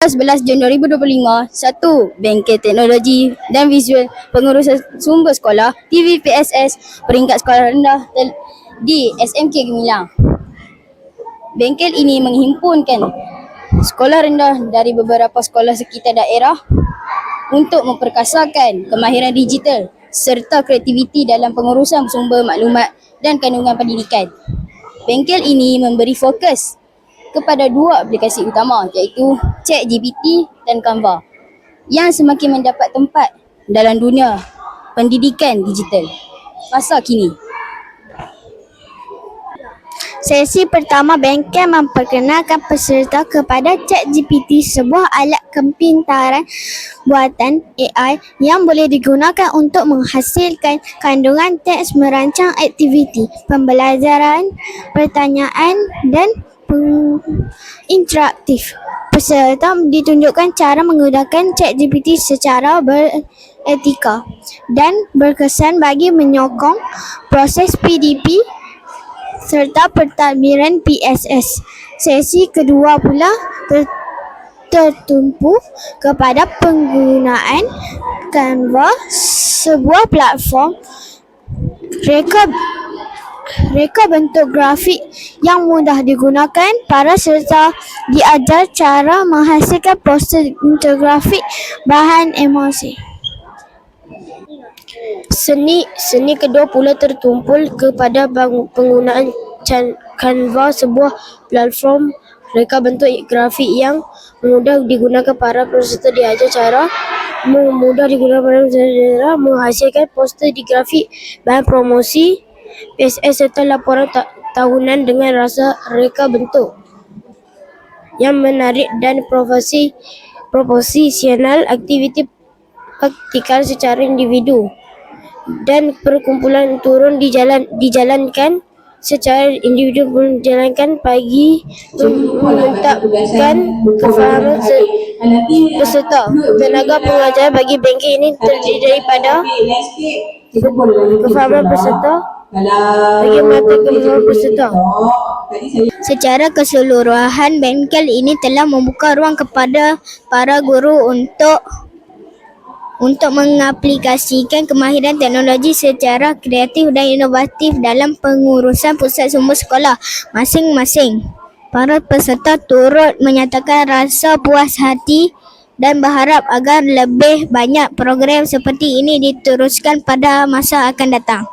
Tanggal 11 Jun 2025, 1. Bengkel Teknologi dan Visual Pengurusan Sumber Sekolah TVPSS peringkat sekolah rendah di SMK Gemilang. Bengkel ini menghimpunkan sekolah rendah dari beberapa sekolah sekitar daerah untuk memperkasakan kemahiran digital serta kreativiti dalam pengurusan sumber maklumat dan kandungan pendidikan. Bengkel ini memberi fokus kepada 2 aplikasi utama iaitu ChatGPT dan Canva yang semakin mendapat tempat dalam dunia pendidikan digital masa kini. Sesi pertama, bengkel memperkenalkan peserta kepada ChatGPT, sebuah alat kepintaran buatan AI yang boleh digunakan untuk menghasilkan kandungan teks, merancang aktiviti pembelajaran, pertanyaan dan interaktif. Peserta ditunjukkan cara menggunakan ChatGPT secara beretika dan berkesan bagi menyokong proses PDP serta pentadbiran PSS. Sesi kedua pula tertumpu kepada penggunaan Canva, sebuah platform reka bentuk grafik yang mudah digunakan. Para peserta diajar cara menghasilkan poster infografik bahan emosi. Seni kedua pula tertumpul kepada penggunaan Canva, sebuah platform reka bentuk grafik yang mudah digunakan. Para peserta diajar cara menghasilkan poster di grafik bahan promosi PSS serta laporan tahunan dengan rasa reka bentuk yang menarik dan proporsional. Aktiviti praktikal secara individu dan perkumpulan turun dijalankan secara individu menjalankan bagi menetapkan kefahaman peserta. Tenaga pengajar bagi bengkel ini terdiri daripada kefahaman peserta bagi menetapkan kefahaman peserta. Secara keseluruhan, bengkel ini telah membuka ruang kepada para guru untuk mengaplikasikan kemahiran teknologi secara kreatif dan inovatif dalam pengurusan pusat sumber sekolah masing-masing. Para peserta turut menyatakan rasa puas hati dan berharap agar lebih banyak program seperti ini diteruskan pada masa akan datang.